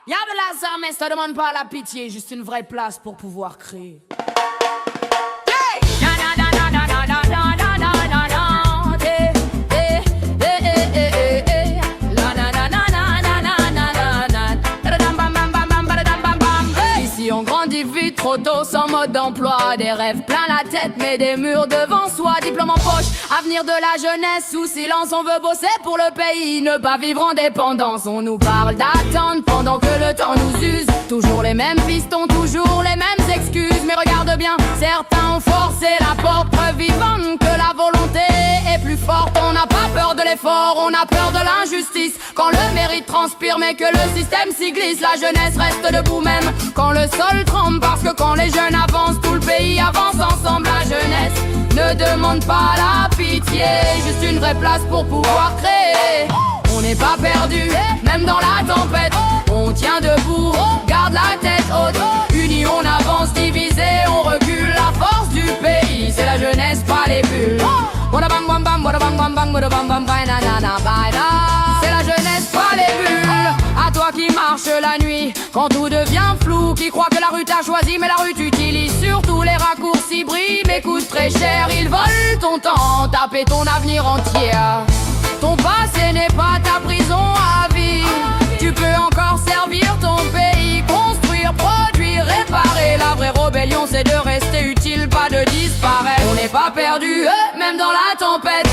Y'a de la mais ça demande pas la pitié, juste une vraie place pour pouvoir créer. Ici on grandit vite, trop tôt, sans mode d'emploi. Des rêves plein la tête, mais des murs devant soi. Diplôme en poche, avenir de la jeunesse. Sous silence, on veut bosser pour le pays, ne pas vivre en dépendance. On nous parle d'attendre pendant que le temps nous use. Toujours les mêmes pistons, toujours les mêmes excuses. Mais regarde bien, certains ont forcé la porte, preuve vivante que la volonté est plus forte. On n'a pas peur de l'effort, on a peur de l'injustice. Quand le mérite transpire mais que le système s'y glisse, la jeunesse reste debout même quand le sol tremble. Parce que quand les jeunes avancent, tout le pays avance ensemble. La jeunesse ne demande pas la pitié, juste une vraie place pour pouvoir créer. On n'est pas perdu, même dans la tempête. On tient debout, garde la tête haute. Unis on avance, divisé on recule. La force du pays, c'est la jeunesse, pas les bulles. C'est la jeunesse, pas les bulles. À toi qui marches la nuit, quand tout devient flou, qui croit que la rue t'a choisi, mais la rue t'utilise. Surtout les raccourcis brillent, mais coûtent très cher. Ils volent ton temps, taper ton avenir entier. Ton passé n'est pas ta prison à vie. Tu peux encore servir ton pays, construire, produire, réparer. La vraie rébellion c'est de rester utile, pas de disparaître. On n'est pas perdu, même dans la tempête.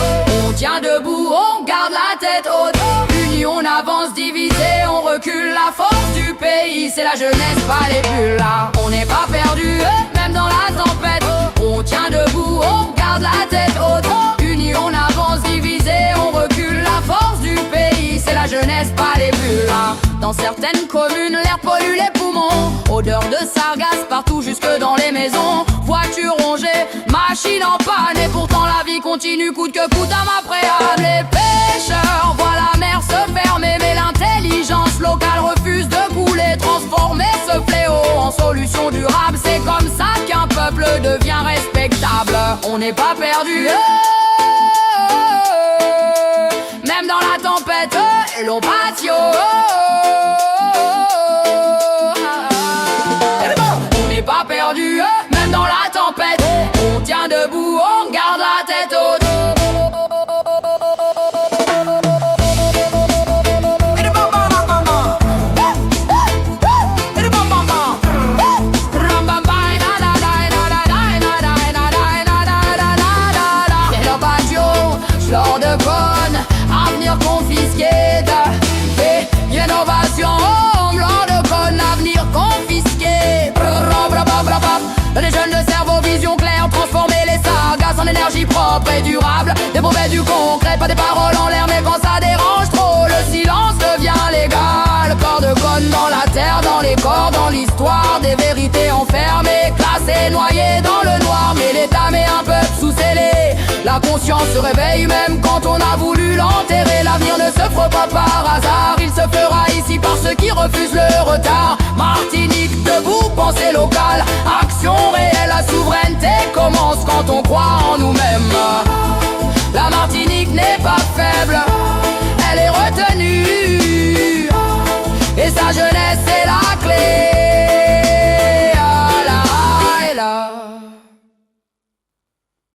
On tient debout, on garde la tête haute. Unis on avance, divisé on recule. La force du pays, c'est la jeunesse, pas les bulles. Là, on n'est pas perdu, même dans la tempête. On tient debout, on garde la tête haute. Unis on avance, divisé on recule. La force du pays, c'est la jeunesse, pas les bulles. Là, dans certaines communes, l'air pollue les poumons. Odeur de sargasse partout jusque dans les maisons. Voiture rongée, machine en panne. Et pourtant la vie continue coûte que coûte à ma préable. Les pêcheurs voient la mer se fermer, mais l'intelligence locale refuse de couler. Transformer ce fléau en solution durable, c'est comme ça qu'un peuple devient respectable. On n'est pas perdu, même dans la tempête, l'on patio. On n'est pas perdu, même dans la tempête. On tient debout, on garde la tête haute. Avenir confisqué de innovation, blanc de conne, avenir confisqué. Les jeunes de cerveau, vision claire, transformer les sagas en énergie propre et durable. Des mauvais du concret, pas des paroles en l'air, mais quand ça dérange trop, le silence devient légal. Corps de conne dans la terre, dans les corps, dans l'histoire, des vérités enfermées, classées, noyées dans le noir. Mais l'État met un peuple sous scellé. La conscience se réveille même quand on a voulu l'enterrer. L'avenir ne se fera pas par hasard, il se fera ici par ceux qui refusent le retard. Martinique debout, pensée locale, action réelle, la souveraineté commence quand on croit en nous-mêmes.